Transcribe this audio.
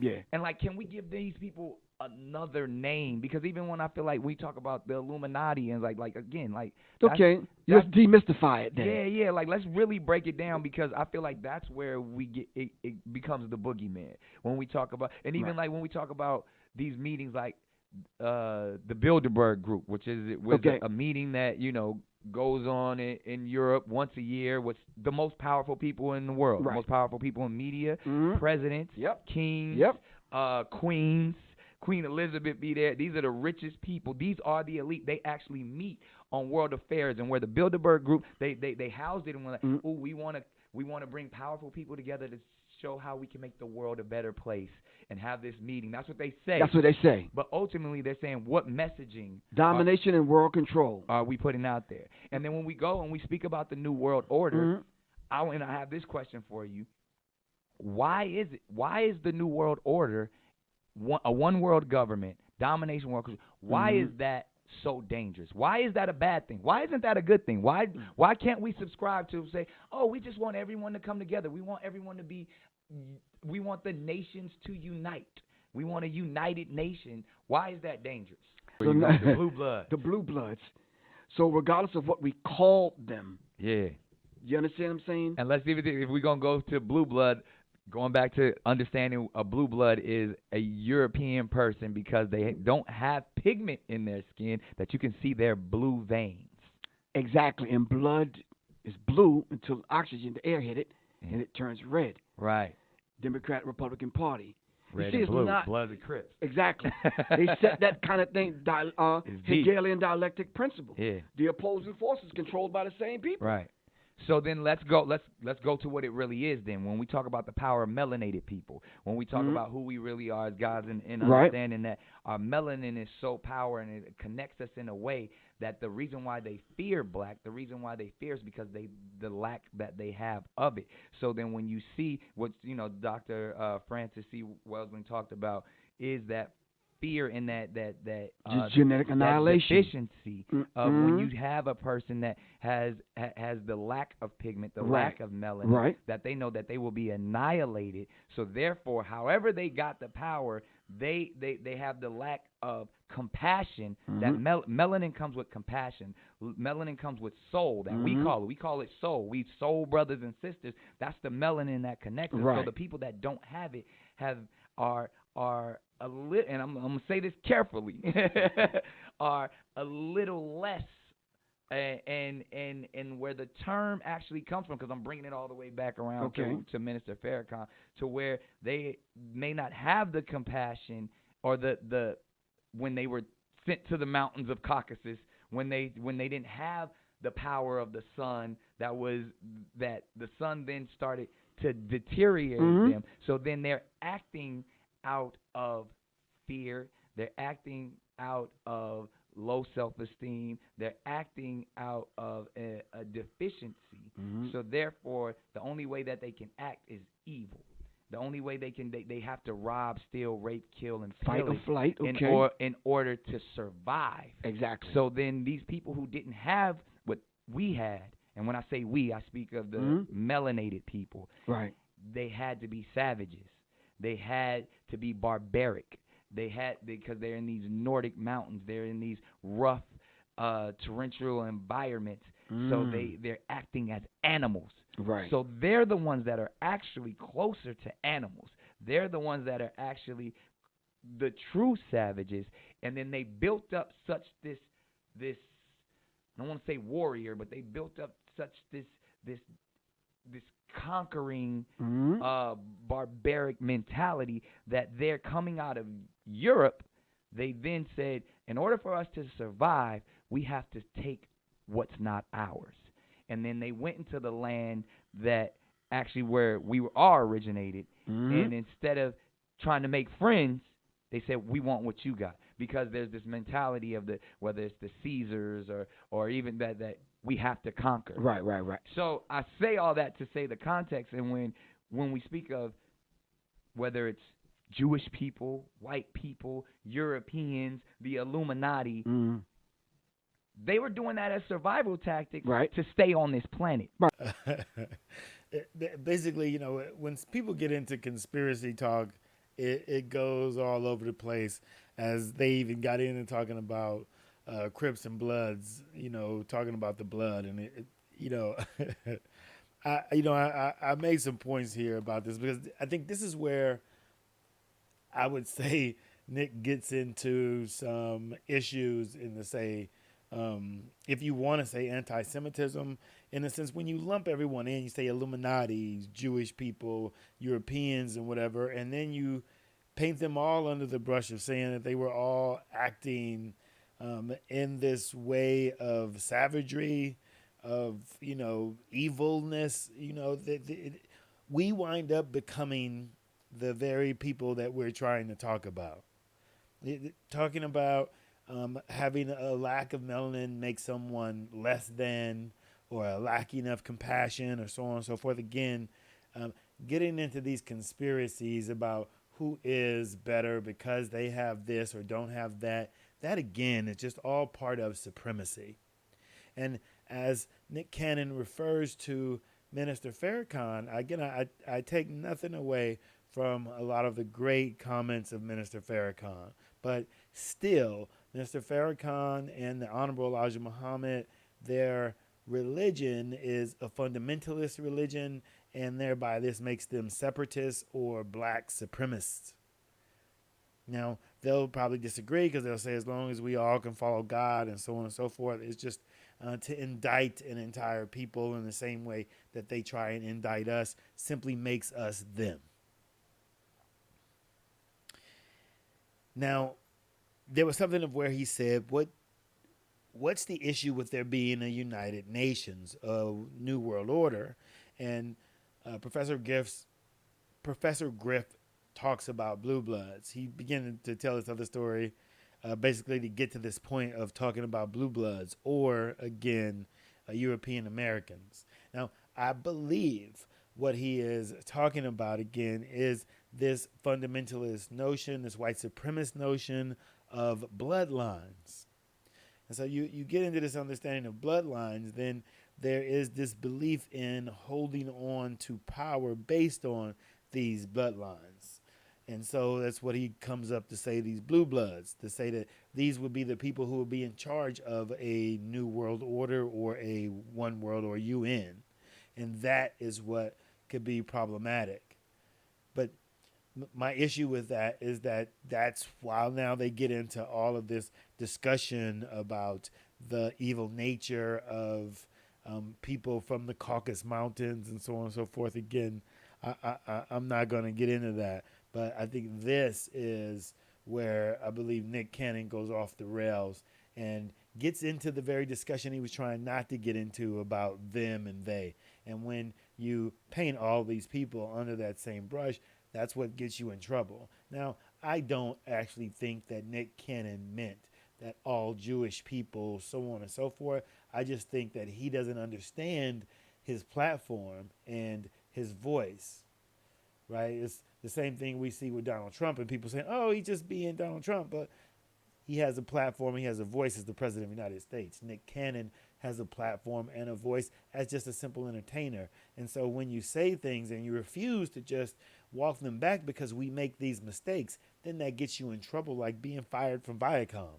Yeah. And like, can we give these people another name? Because even when I feel like we talk about the Illuminati and like again, like Okay. Let's demystify it then. yeah. Like, let's really break it down, because I feel like that's where we get it becomes the boogeyman when we talk about, and even like when we talk about these meetings, like the Bilderberg Group, which was a meeting that goes on in Europe once a year with the most powerful people in the world, the most powerful people in media, presidents, kings, queens. Queen Elizabeth be there. These are the richest people. These are the elite. They actually meet on world affairs, and where the Bilderberg Group they housed it and were like, oh, we want to bring powerful people together to show how we can make the world a better place and have this meeting. That's what they say. That's what they say. But ultimately, they're saying, what messaging, domination and world control, are we putting out there? And then when we go and we speak about the New World Order, I have this question for you. Why is the New World Order a one world government, domination world? Why is that so dangerous? Why is that a bad thing? Why isn't that a good thing? Why can't we subscribe to say, oh, we just want everyone to come together. We want everyone to be. We want the nations to unite. We want a united nation. Why is that dangerous? So the blue blood. The blue bloods. So regardless of what we call them. Yeah. You understand what I'm saying? And let's see if we're going to go to blue blood, going back to understanding a blue blood is a European person because they don't have pigment in their skin that you can see their blue veins. Exactly. And blood is blue until oxygen, the air hit it, and it turns red. Right. Democrat Republican Party. Red and blue, Bloods and Crips. Exactly. They set that kind of thing, Hegelian dialectic principle. Yeah. The opposing forces controlled by the same people. Right. So then let's go to what it really is then. When we talk about the power of melanated people, when we talk about who we really are as guys and understanding that our melanin is so powerful and it connects us in a way that the reason why they fear black, the reason why they fear is because the lack that they have of it. So then when you see what Dr. Francis C. Welsman talked about is that fear in that genetic annihilation, that deficiency of when you have a person that has the lack of pigment, the lack of melanin, that they know that they will be annihilated. So therefore, however they got the power, they have the lack of compassion. That melanin comes with compassion. Melanin comes with soul. That we call it soul. We soul brothers and sisters. That's the melanin that connects us. So the people that don't have it are a little, and I'm gonna say this carefully, are a little less, and where the term actually comes from, because I'm bringing it all the way back around to Minister Farrakhan, to where they may not have the compassion or the when they were sent to the mountains of Caucasus, when they didn't have the power of the sun, that the sun then started to deteriorate them. So then they're acting out of fear, they're acting out of low self-esteem, they're acting out of a deficiency. So therefore, the only way that they can act is evil. The only way they have to rob, steal, rape, kill, and fight or flight, in order to survive. Exactly. So then these people who didn't have what we had, and when I say we, I speak of the melanated people. Right. They had to be savages. They had to be barbaric. Because they're in these Nordic mountains. They're in these rough, torrential environments. So they're acting as animals. Right. So they're the ones that are actually closer to animals. They're the ones that are actually the true savages. And then they built up such this I don't want to say warrior, but they built up such this conquering barbaric mentality that they're coming out of Europe. They then said, in order for us to survive, we have to take what's not ours. And then they went into the land that actually where we are originated, and instead of trying to make friends, they said, we want what you got. Because there's this mentality of whether it's the Caesars or even that we have to conquer. Right. So I say all that to say the context, and when we speak of whether it's Jewish people, white people, Europeans, the Illuminati, they were doing that as survival tactics to stay on this planet. Basically, when people get into conspiracy talk, it goes all over the place, as they even got in and talking about Crips and Bloods, talking about the blood, and you know, I made some points here about this because I think this is where I would say Nick gets into some issues in the say, if you want to say anti-Semitism, in a sense, when you lump everyone in, you say Illuminati, Jewish people, Europeans, and whatever, and then you paint them all under the brush of saying that they were all acting in this way of savagery, of evilness. We wind up becoming the very people that we're trying to talk about. Talking about having a lack of melanin make someone less than, or a lacking of compassion, or so on and so forth. Again, getting into these conspiracies about who is better because they have this or don't have that. That, again, is just all part of supremacy. And as Nick Cannon refers to Minister Farrakhan, again, I take nothing away from a lot of the great comments of Minister Farrakhan. But still, Minister Farrakhan and the Honorable Elijah Muhammad, their religion is a fundamentalist religion, and thereby this makes them separatists or black supremacists. Now, they'll probably disagree because they'll say as long as we all can follow God and so on and so forth, it's just to indict an entire people in the same way that they try and indict us simply makes us them. Now, there was something of where he said, what's the issue with there being a United Nations, a New World Order? And Professor Griff talks about blue bloods. He began to tell this other story, basically to get to this point of talking about blue bloods, or again, European Americans. Now, I believe what he is talking about again is this fundamentalist notion, this white supremacist notion of bloodlines. And so you get into this understanding of bloodlines, then there is this belief in holding on to power based on these bloodlines. And so that's what he comes up to say, these blue bloods, to say that these would be the people who would be in charge of a new world order or a one world or UN. And that is what could be problematic. But my issue with that is that's why now they get into all of this discussion about the evil nature of people from the Caucasus Mountains and so on and so forth. Again, I'm not going to get into that, but I think this is where I believe Nick Cannon goes off the rails and gets into the very discussion he was trying not to get into about them and they. And when you paint all these people under that same brush, that's what gets you in trouble. Now, I don't actually think that Nick Cannon meant that all Jewish people, so on and so forth. I just think that he doesn't understand his platform and his voice, right? It's the same thing we see with Donald Trump, and people saying, oh, he's just being Donald Trump. But he has a platform, he has a voice as the President of the United States. Nick Cannon has a platform and a voice as just a simple entertainer. And so when you say things and you refuse to just walk them back because we make these mistakes, then that gets you in trouble, like being fired from Viacom.